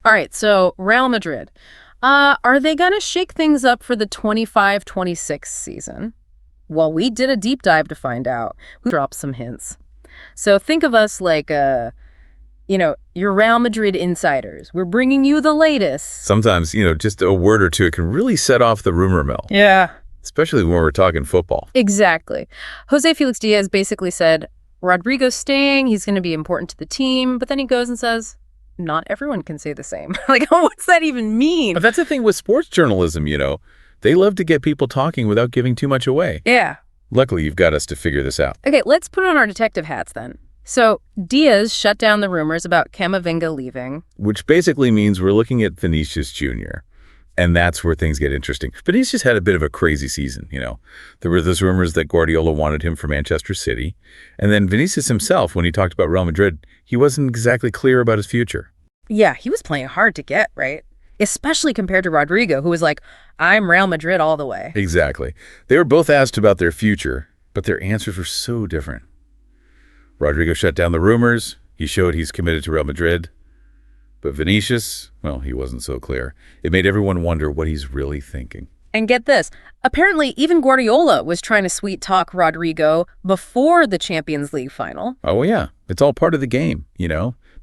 All right, so Real Madrid. Are they going to shake things up for the 25-26 season? Well, we did a deep dive to find out. We dropped some hints. So think of us like, your Real Madrid insiders. We're bringing you the latest. Sometimes, just a word or two, it can really set off the rumor mill. Yeah. Especially when we're talking football. Exactly. Jose Felix Diaz basically said, Rodrygo's staying, he's going to be important to the team, but then he goes and says, not everyone can say the same. Like, what's that even mean? But that's the thing with sports journalism, They love to get people talking without giving too much away. Yeah. Luckily, you've got us to figure this out. Okay, let's put on our detective hats then. So Diaz shut down the rumors about Camavinga leaving. Which basically means we're looking at Vinicius Jr., and that's where things get interesting. Vinicius had a bit of a crazy season, There were those rumors that Guardiola wanted him for Manchester City. And then Vinicius himself, when he talked about Real Madrid, he wasn't exactly clear about his future. Yeah, he was playing hard to get, right? Especially compared to Rodrygo, who was like, I'm Real Madrid all the way. Exactly. They were both asked about their future, but their answers were so different. Rodrygo shut down the rumors. He showed he's committed to Real Madrid. But Vinicius, well, he wasn't so clear. It made everyone wonder what he's really thinking. And get this, apparently even Guardiola was trying to sweet-talk Rodrygo before the Champions League final. Oh, yeah. It's all part of the game,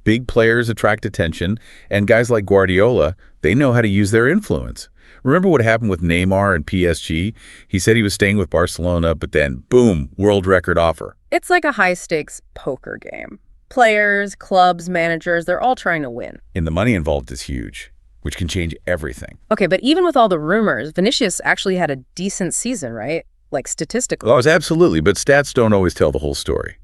Big players attract attention, and guys like Guardiola, they know how to use their influence. Remember what happened with Neymar and PSG? He said he was staying with Barcelona, but then, boom, world record offer. It's like a high-stakes poker game. Players, clubs, managers, they're all trying to win. And the money involved is huge, which can change everything. Okay, but even with all the rumors, Vinicius actually had a decent season, right? Like statistically. Oh, absolutely, but stats don't always tell the whole story.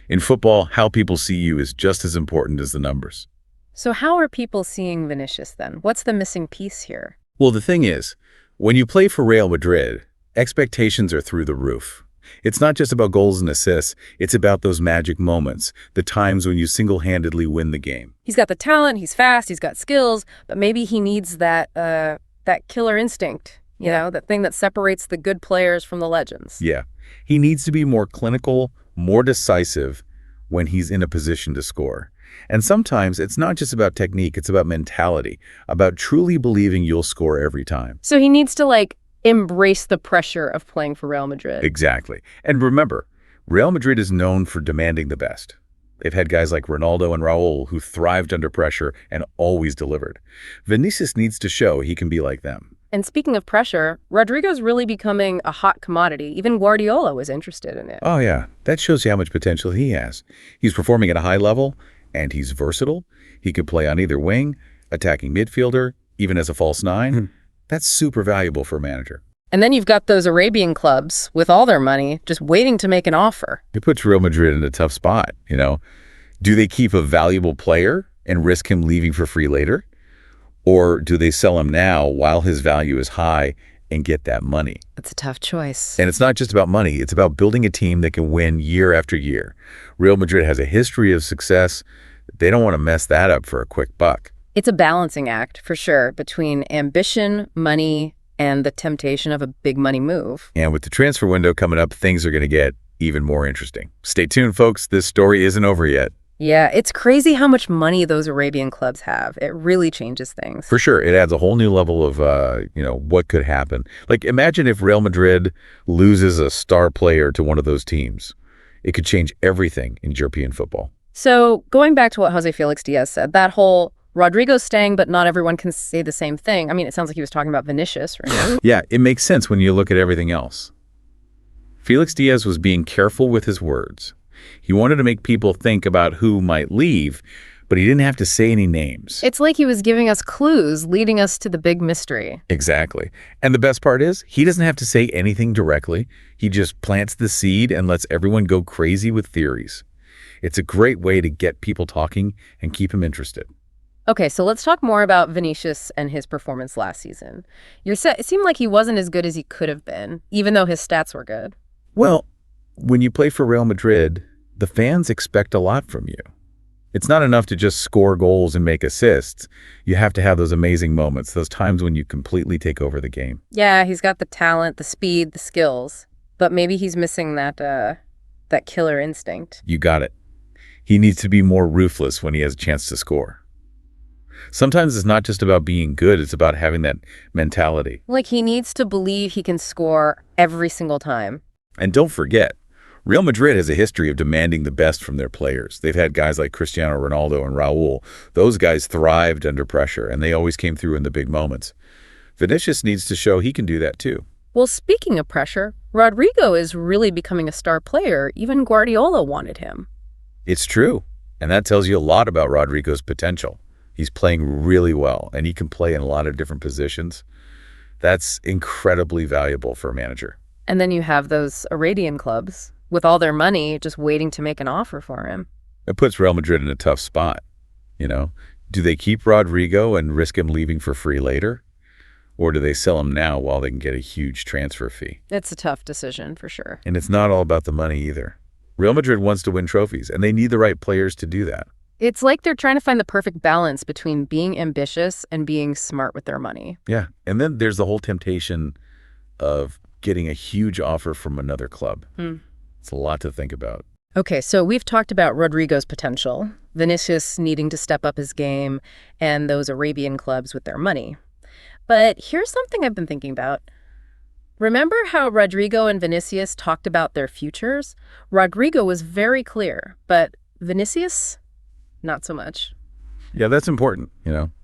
In football, how people see you is just as important as the numbers. So how are people seeing Vinicius then? What's the missing piece here? Well, the thing is, when you play for Real Madrid, expectations are through the roof. It's not just about goals and assists, it's about those magic moments, the times when you single-handedly win the game. He's got the talent, he's fast, he's got skills, but maybe he needs that killer instinct, that thing that separates the good players from the legends. Yeah, he needs to be more clinical, more decisive when he's in a position to score. And sometimes it's not just about technique, it's about mentality, about truly believing you'll score every time. So he needs to, embrace the pressure of playing for Real Madrid. Exactly. And remember, Real Madrid is known for demanding the best. They've had guys like Ronaldo and Raul who thrived under pressure and always delivered. Vinicius needs to show he can be like them. And speaking of pressure, Rodrygo's really becoming a hot commodity. Even Guardiola was interested in it. Oh, yeah. That shows you how much potential he has. He's performing at a high level, and he's versatile. He could play on either wing, attacking midfielder, even as a false nine. That's super valuable for a manager. And then you've got those Arabian clubs with all their money just waiting to make an offer. It puts Real Madrid in a tough spot, Do they keep a valuable player and risk him leaving for free later? Or do they sell him now while his value is high and get that money? It's a tough choice. And it's not just about money. It's about building a team that can win year after year. Real Madrid has a history of success. They don't want to mess that up for a quick buck. It's a balancing act, for sure, between ambition, money, and the temptation of a big money move. And with the transfer window coming up, things are going to get even more interesting. Stay tuned, folks. This story isn't over yet. Yeah, it's crazy how much money those Arabian clubs have. It really changes things. For sure. It adds a whole new level of, what could happen. Like, imagine if Real Madrid loses a star player to one of those teams. It could change everything in European football. So going back to what Jose Felix Diaz said, that whole Rodrygo's staying, but not everyone can say the same thing. I mean, it sounds like he was talking about Vinicius, right? Yeah, it makes sense when you look at everything else. Felix Diaz was being careful with his words. He wanted to make people think about who might leave, but he didn't have to say any names. It's like he was giving us clues, leading us to the big mystery. Exactly. And the best part is, he doesn't have to say anything directly. He just plants the seed and lets everyone go crazy with theories. It's a great way to get people talking and keep them interested. Okay, so let's talk more about Vinicius and his performance last season. It seemed like he wasn't as good as he could have been, even though his stats were good. Well, when you play for Real Madrid, the fans expect a lot from you. It's not enough to just score goals and make assists. You have to have those amazing moments, those times when you completely take over the game. Yeah, he's got the talent, the speed, the skills, but maybe he's missing that killer instinct. You got it. He needs to be more ruthless when he has a chance to score. Sometimes it's not just about being good, it's about having that mentality. Like he needs to believe he can score every single time. And don't forget, Real Madrid has a history of demanding the best from their players. They've had guys like Cristiano Ronaldo and Raul. Those guys thrived under pressure, and they always came through in the big moments. Vinicius needs to show he can do that too. Well, speaking of pressure, Rodrygo is really becoming a star player. Even Guardiola wanted him. It's true, and that tells you a lot about Rodrygo's potential. He's playing really well, and he can play in a lot of different positions. That's incredibly valuable for a manager. And then you have those Arabian clubs with all their money just waiting to make an offer for him. It puts Real Madrid in a tough spot. Do they keep Rodrygo and risk him leaving for free later? Or do they sell him now while they can get a huge transfer fee? It's a tough decision for sure. And it's not all about the money either. Real Madrid wants to win trophies, and they need the right players to do that. It's like they're trying to find the perfect balance between being ambitious and being smart with their money. Yeah, and then there's the whole temptation of getting a huge offer from another club. It's a lot to think about. Okay, so we've talked about Rodrygo's potential, Vinicius needing to step up his game, and those Arabian clubs with their money. But here's something I've been thinking about. Remember how Rodrygo and Vinicius talked about their futures? Rodrygo was very clear, but Vinicius, not so much. Yeah, that's important.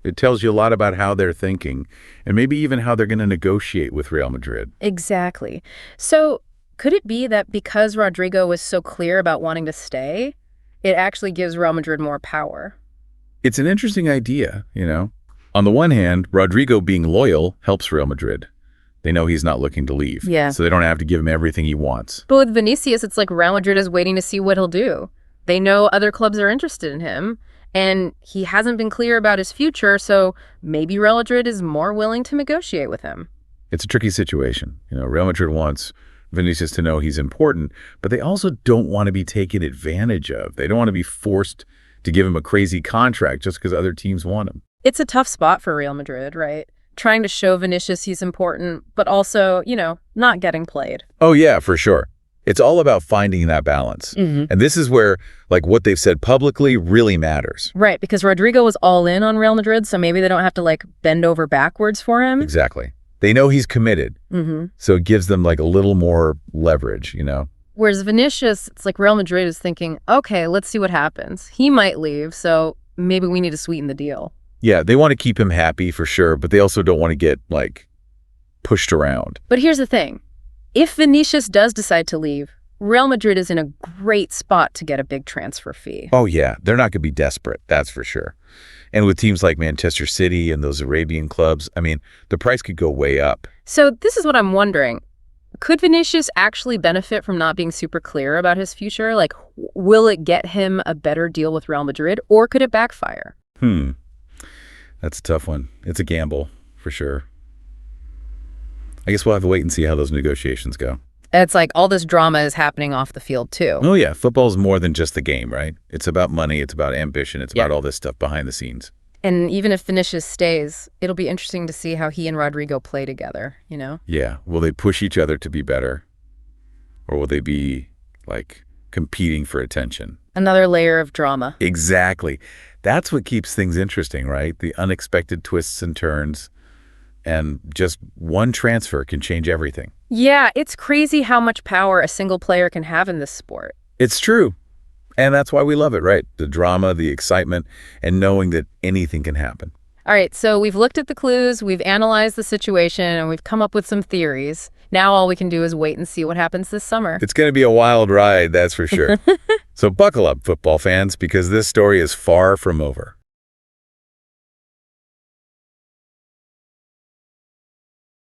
It tells you a lot about how they're thinking and maybe even how they're going to negotiate with Real Madrid. Exactly. So could it be that because Rodrygo was so clear about wanting to stay, it actually gives Real Madrid more power? It's an interesting idea. On the one hand, Rodrygo being loyal helps Real Madrid. They know he's not looking to leave. Yeah. So they don't have to give him everything he wants. But with Vinicius, it's like Real Madrid is waiting to see what he'll do. They know other clubs are interested in him, and he hasn't been clear about his future, so maybe Real Madrid is more willing to negotiate with him. It's a tricky situation. Real Madrid wants Vinicius to know he's important, but they also don't want to be taken advantage of. They don't want to be forced to give him a crazy contract just because other teams want him. It's a tough spot for Real Madrid, right? Trying to show Vinicius he's important, but also, not getting played. Oh, yeah, for sure. It's all about finding that balance. And this is where, what they've said publicly really matters. Right, because Rodrygo was all in on Real Madrid, so maybe they don't have to, bend over backwards for him. Exactly. They know he's committed, so it gives them, a little more leverage, Whereas Vinicius, it's like Real Madrid is thinking, okay, let's see what happens. He might leave, so maybe we need to sweeten the deal. Yeah, they want to keep him happy for sure, but they also don't want to get, pushed around. But here's the thing. If Vinicius does decide to leave, Real Madrid is in a great spot to get a big transfer fee. Oh, yeah. They're not going to be desperate, that's for sure. And with teams like Manchester City and those Arabian clubs, the price could go way up. So this is what I'm wondering. Could Vinicius actually benefit from not being super clear about his future? Will it get him a better deal with Real Madrid, or could it backfire? That's a tough one. It's a gamble, for sure. I guess we'll have to wait and see how those negotiations go. It's like all this drama is happening off the field, too. Oh, yeah. Football's more than just the game, right? It's about money. It's about ambition. It's about all this stuff behind the scenes. And even if Vinicius stays, it'll be interesting to see how he and Rodrygo play together, Yeah. Will they push each other to be better? Or will they be, competing for attention? Another layer of drama. Exactly. That's what keeps things interesting, right? The unexpected twists and turns. And just one transfer can change everything. Yeah, it's crazy how much power a single player can have in this sport. It's true. And that's why we love it, right? The drama, the excitement, and knowing that anything can happen. All right, so we've looked at the clues, we've analyzed the situation, and we've come up with some theories. Now all we can do is wait and see what happens this summer. It's going to be a wild ride, that's for sure. So buckle up, football fans, because this story is far from over.